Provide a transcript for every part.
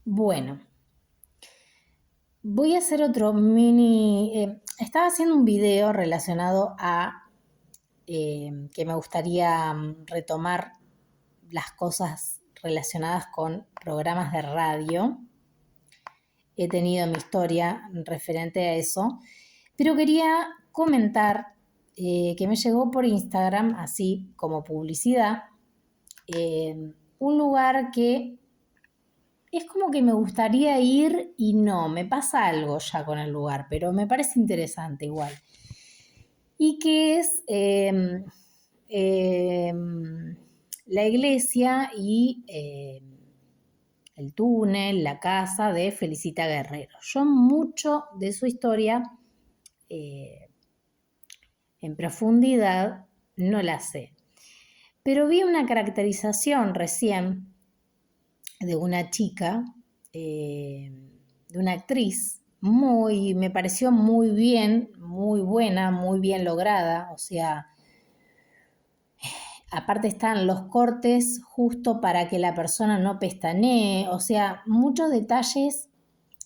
Bueno, voy a hacer otro mini... estaba haciendo un video relacionado a que me gustaría retomar las cosas relacionadas con programas de radio. He tenido mi historia referente a eso, pero quería comentar que me llegó por Instagram, así como publicidad, un lugar que es como que me gustaría ir y no, me pasa algo ya con el lugar, pero me parece interesante igual. Y que es la iglesia y el túnel, la casa de Felicita Guerrero. Yo mucho de su historia eh, en profundidad no la sé, pero vi una caracterización recién de una chica, de una actriz, me pareció muy bien, muy buena, muy bien lograda, o sea, aparte están los cortes justo para que la persona no pestanee, o sea, muchos detalles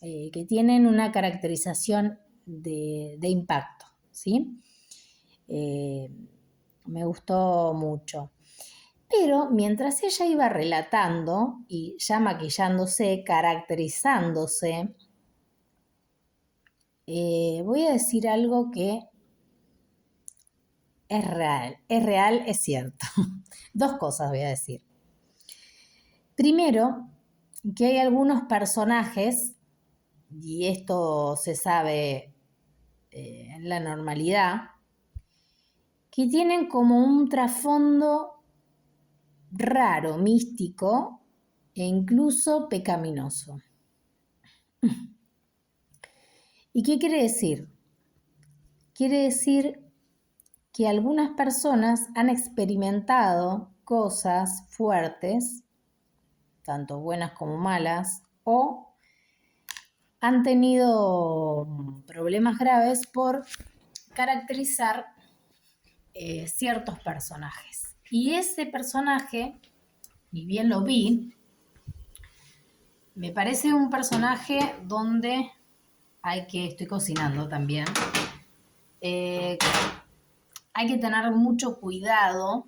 que tienen una caracterización de impacto, ¿sí? Eh, Me gustó mucho. Pero mientras ella iba relatando y ya maquillándose, caracterizándose, voy a decir algo que es real, es cierto. Dos cosas voy a decir. Primero, que hay algunos personajes, y esto se sabe en la normalidad, que tienen como un trasfondo raro, místico e incluso pecaminoso. ¿Y qué quiere decir? Quiere decir que algunas personas han experimentado cosas fuertes, tanto buenas como malas, o han tenido problemas graves por caracterizar ciertos personajes. Y ese personaje, ni bien lo vi, me parece un personaje donde estoy cocinando también, eh, hay que tener mucho cuidado,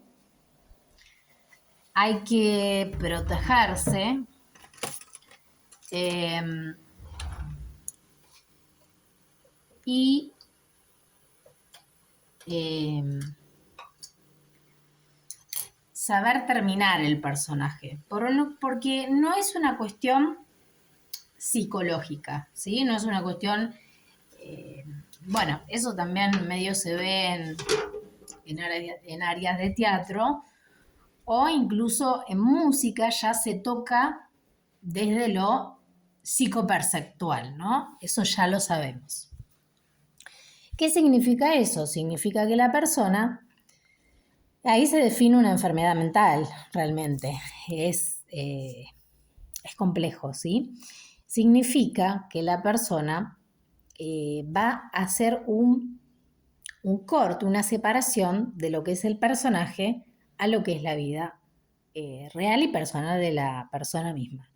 hay que protegerse, eh, y eh, saber terminar el personaje, porque no es una cuestión psicológica, ¿sí? No es una cuestión, bueno, eso también medio se ve en áreas de teatro o incluso en música ya se toca desde lo psicoperceptual, ¿no? Eso ya lo sabemos. ¿Qué significa eso? Significa que la persona, ahí se define una enfermedad mental, realmente. Es complejo, ¿sí? Significa que la persona va a hacer un corte, una separación de lo que es el personaje a lo que es la vida real y personal de la persona misma.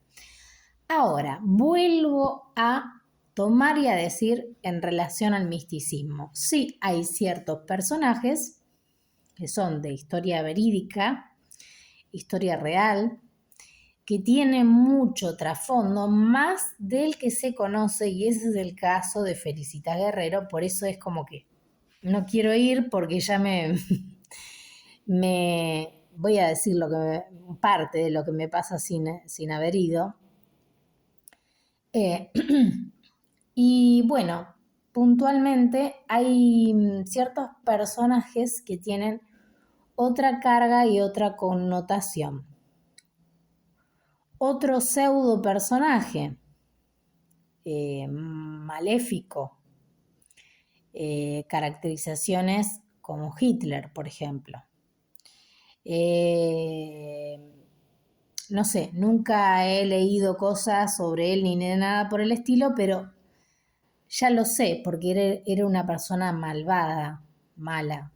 Ahora, vuelvo a tomar y a decir en relación al misticismo. Sí, hay ciertos personajes que son de historia verídica, historia real, que tienen mucho trasfondo, más del que se conoce, y ese es el caso de Felicita Guerrero, por eso es como que no quiero ir porque ya me voy a decir parte de lo que me pasa sin haber ido. Y bueno, puntualmente hay ciertos personajes que tienen otra carga y otra connotación. Otro pseudo personaje maléfico, caracterizaciones como Hitler, por ejemplo. No sé, nunca he leído cosas sobre él ni nada por el estilo, pero ya lo sé, porque era una persona malvada, mala.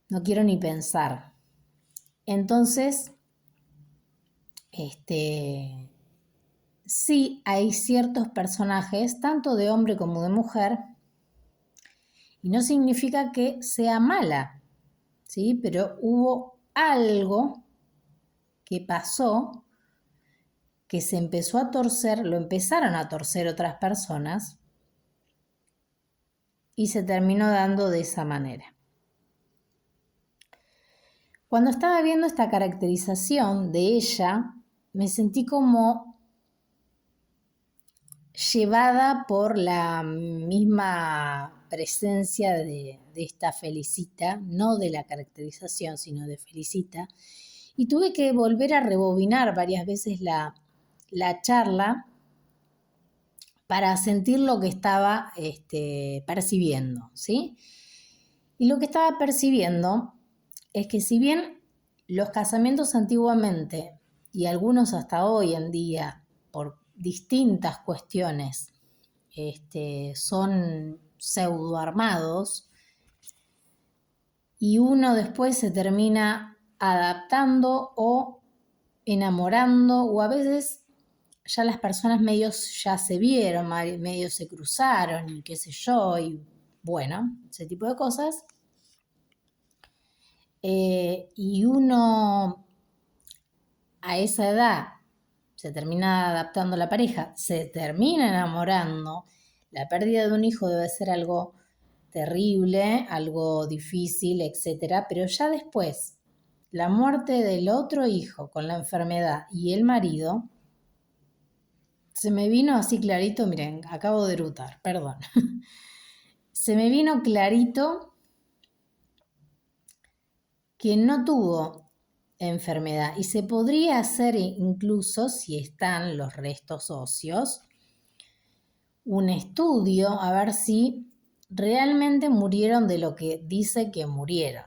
No quiero ni pensar. Entonces, sí hay ciertos personajes, tanto de hombre como de mujer, y no significa que sea mala, ¿sí? Pero hubo algo que pasó que se empezó a torcer, lo empezaron a torcer otras personas y se terminó dando de esa manera. Cuando estaba viendo esta caracterización de ella, me sentí como llevada por la misma presencia de esta Felicita, no de la caracterización, sino de Felicita, y tuve que volver a rebobinar varias veces la charla para sentir lo que estaba percibiendo, ¿sí? Y lo que estaba percibiendo es que si bien los casamientos antiguamente, y algunos hasta hoy en día, por distintas cuestiones, son pseudo armados, y uno después se termina adaptando o enamorando, o a veces ya las personas medios ya se vieron, medio se cruzaron y qué sé yo, y bueno, ese tipo de cosas. Y uno a esa edad se termina adaptando a la pareja, se termina enamorando, la pérdida de un hijo debe ser algo terrible, algo difícil, etcétera, pero ya después, la muerte del otro hijo con la enfermedad y el marido, se me vino así clarito, miren, acabo de eructar, perdón. Se me vino clarito que no tuvo enfermedad y se podría hacer incluso, si están los restos óseos, un estudio a ver si realmente murieron de lo que dice que murieron.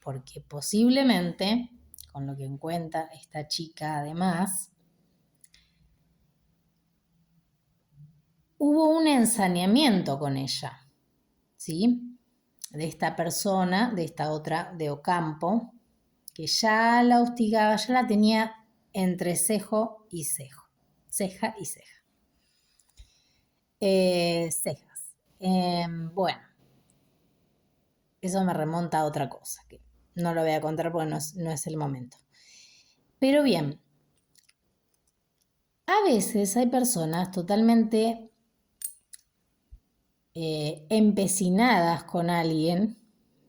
Porque posiblemente, con lo que cuenta esta chica además, hubo un ensañamiento con ella, ¿sí? De esta persona, de esta otra, de Ocampo, que ya la hostigaba, ya la tenía entre cejo y cejo, ceja y ceja. Cejas. Bueno, eso me remonta a otra cosa, que no lo voy a contar porque no es el momento. Pero bien, a veces hay personas totalmente empecinadas con alguien,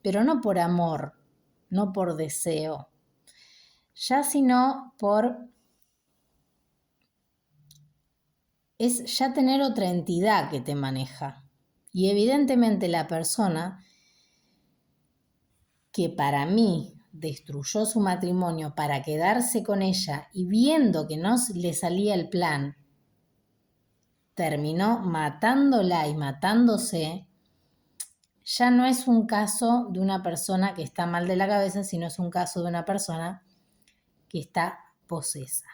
pero no por amor, no por deseo, ya sino es ya tener otra entidad que te maneja. Y evidentemente la persona que para mí destruyó su matrimonio para quedarse con ella y viendo que no le salía el plan, terminó matándola y matándose, ya no es un caso de una persona que está mal de la cabeza, sino es un caso de una persona que está posesa.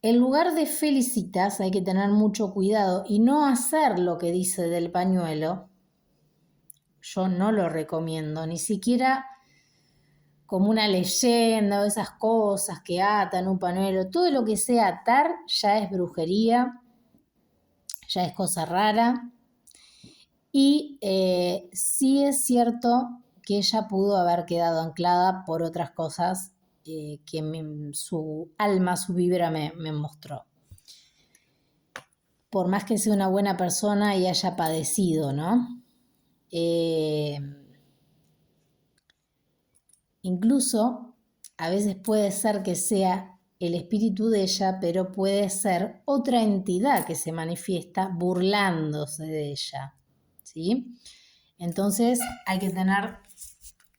En lugar de felicitas hay que tener mucho cuidado y no hacer lo que dice del pañuelo. Yo no lo recomiendo, ni siquiera como una leyenda o esas cosas que atan un pañuelo. Todo lo que sea atar ya es brujería, ya es cosa rara. Y sí es cierto que ella pudo haber quedado anclada por otras cosas que su alma, su vibra me mostró. Por más que sea una buena persona y haya padecido, ¿no? Incluso a veces puede ser que sea el espíritu de ella, pero puede ser otra entidad que se manifiesta burlándose de ella, ¿sí? Entonces hay que tener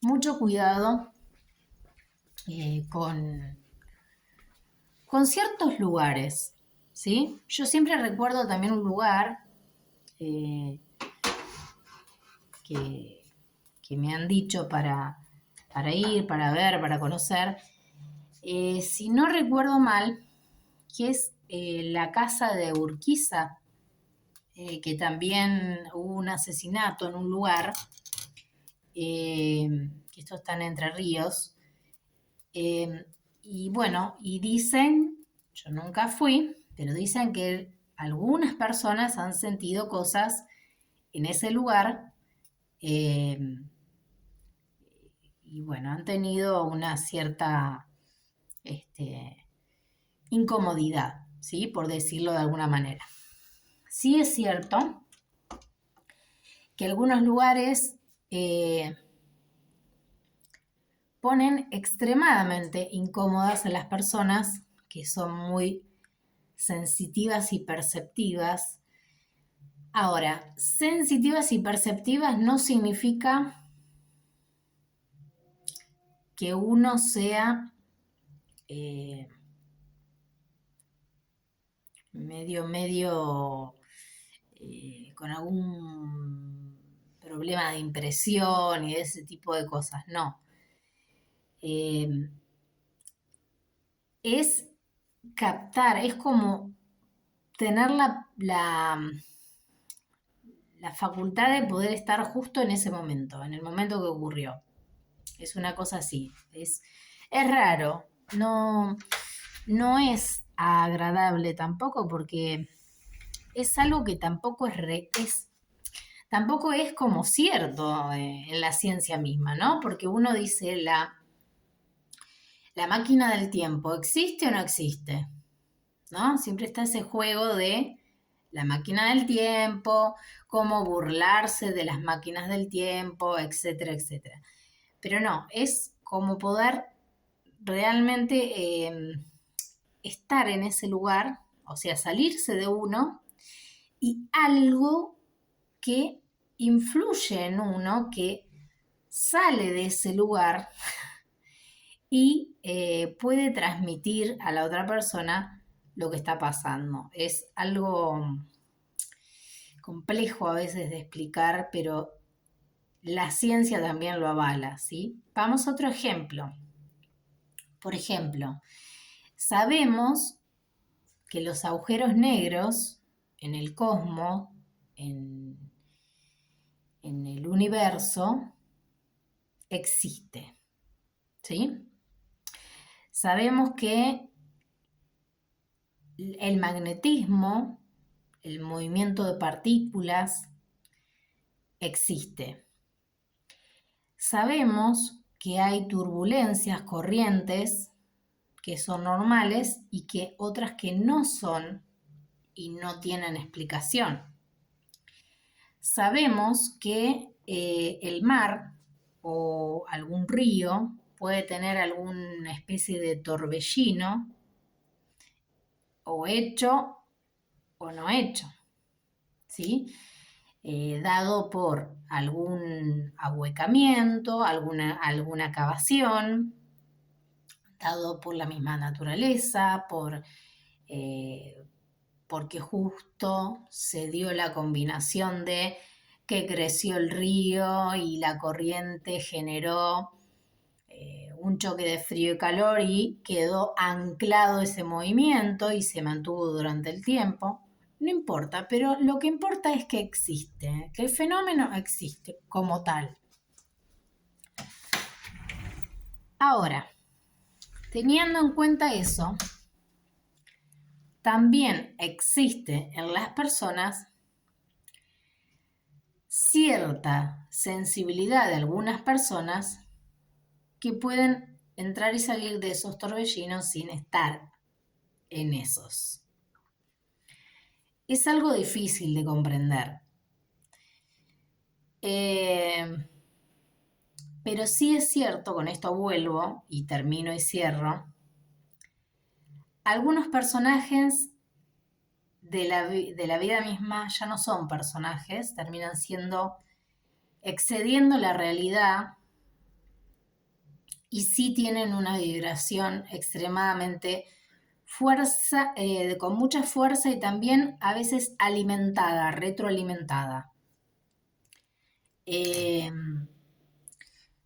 mucho cuidado con ciertos lugares, ¿sí? Yo siempre recuerdo también un lugar que me han dicho para ir, para ver, para conocer. Si no recuerdo mal, que es la casa de Urquiza, que también hubo un asesinato en un lugar, que esto está en Entre Ríos, Y bueno, y dicen, yo nunca fui, pero dicen que algunas personas han sentido cosas en ese lugar eh, y bueno, han tenido una cierta este, incomodidad, ¿sí? Por decirlo de alguna manera. Sí es cierto que algunos lugares ponen extremadamente incómodas a las personas que son muy sensitivas y perceptivas. Ahora, sensitivas y perceptivas no significa que uno sea eh, medio con algún problema de impresión y de ese tipo de cosas, no. Eh, es captar, es como tener la facultad de poder estar justo en ese momento, en el momento que ocurrió. Es una cosa así. Es raro. No, no es agradable tampoco porque es algo que tampoco tampoco es como cierto en la ciencia misma, ¿no? Porque uno dice la máquina del tiempo, ¿existe o no existe? ¿No? Siempre está ese juego de la máquina del tiempo, cómo burlarse de las máquinas del tiempo, etcétera, etcétera. Pero no, es como poder realmente estar en ese lugar, o sea, salirse de uno y algo que influye en uno, que sale de ese lugar y puede transmitir a la otra persona lo que está pasando. Es algo complejo a veces de explicar, pero la ciencia también lo avala, ¿sí? Vamos a otro ejemplo. Por ejemplo, sabemos que los agujeros negros en el cosmos, en, en el universo, existe, ¿sí? Sabemos que el magnetismo, el movimiento de partículas, existe. Sabemos que hay turbulencias, corrientes que son normales y que otras que no son y no tienen explicación. Sabemos que el mar o algún río puede tener alguna especie de torbellino o hecho o no hecho, ¿sí? Dado por algún ahuecamiento, alguna cavación, dado por la misma naturaleza, eh, porque justo se dio la combinación de que creció el río y la corriente generó un choque de frío y calor y quedó anclado ese movimiento y se mantuvo durante el tiempo. No importa, pero lo que importa es que existe, que el fenómeno existe como tal. Ahora, teniendo en cuenta eso, también existe en las personas cierta sensibilidad de algunas personas que pueden entrar y salir de esos torbellinos sin estar en esos. Es algo difícil de comprender. Pero sí es cierto, con esto vuelvo y termino y cierro, algunos personajes de la vida misma ya no son personajes, terminan siendo, excediendo la realidad y sí tienen una vibración extremadamente fuerza, con mucha fuerza y también a veces alimentada, retroalimentada.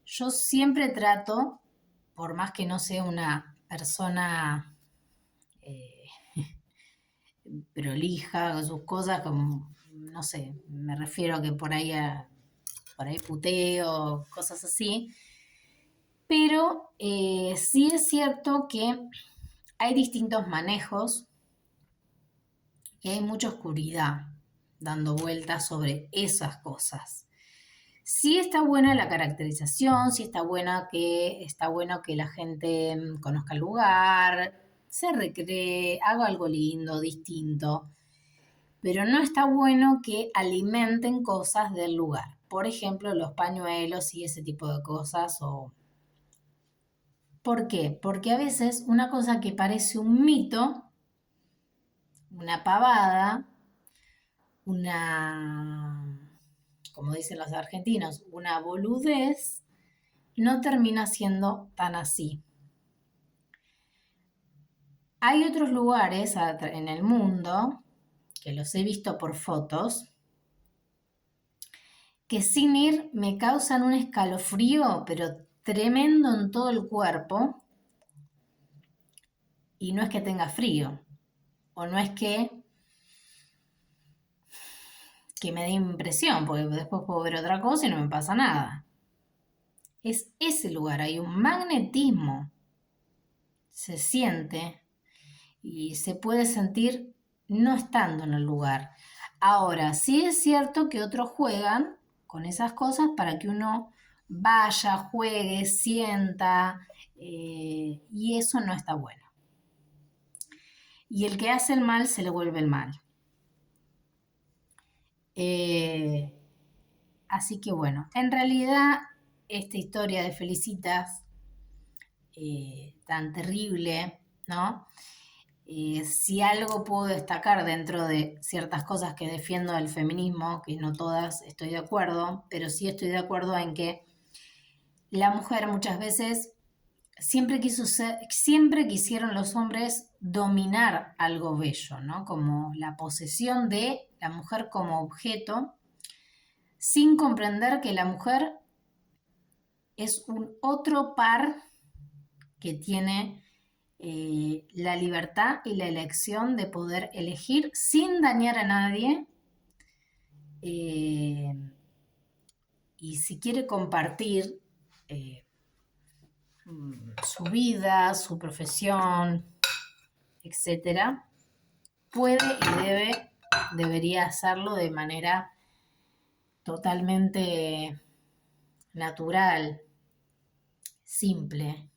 Yo siempre trato, por más que no sea una persona eh, prolija con sus cosas, como, no sé, me refiero a que por ahí puteo, cosas así, Pero sí es cierto que hay distintos manejos y hay mucha oscuridad dando vueltas sobre esas cosas. Sí está buena la caracterización, sí está bueno que la gente conozca el lugar, se recree, haga algo lindo, distinto, pero no está bueno que alimenten cosas del lugar. Por ejemplo, los pañuelos y ese tipo de cosas. ¿Por qué? Porque a veces una cosa que parece un mito, una pavada, una, como dicen los argentinos, una boludez, no termina siendo tan así. Hay otros lugares en el mundo, que los he visto por fotos, que sin ir me causan un escalofrío, pero tremendo en todo el cuerpo, y no es que tenga frío, o no es que me dé impresión, porque después puedo ver otra cosa y no me pasa nada. Es ese lugar, hay un magnetismo, se siente y se puede sentir no estando en el lugar. Ahora, sí es cierto que otros juegan con esas cosas para que uno vaya, juegue, sienta, y eso no está bueno. Y el que hace el mal se le vuelve el mal. Así que bueno, en realidad esta historia de Felicitas, tan terrible, ¿no? Si algo puedo destacar dentro de ciertas cosas que defiendo del feminismo, que no todas estoy de acuerdo, pero sí estoy de acuerdo en que la mujer muchas veces siempre quisieron los hombres dominar algo bello, ¿no? Como la posesión de la mujer como objeto, sin comprender que la mujer es un otro par que tiene la libertad y la elección de poder elegir sin dañar a nadie, eh, y si quiere compartir eh, su vida, su profesión, etcétera, puede y debería hacerlo de manera totalmente natural, simple,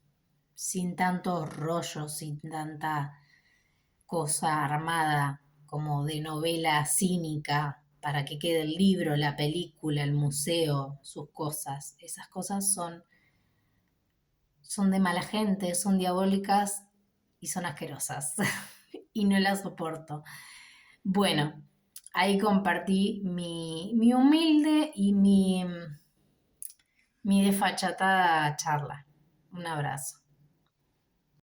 sin tantos rollos, sin tanta cosa armada como de novela cínica para que quede el libro, la película, el museo, sus cosas. Esas cosas son de mala gente, son diabólicas y son asquerosas. Y no las soporto. Bueno, ahí compartí mi humilde y mi desfachatada charla. Un abrazo.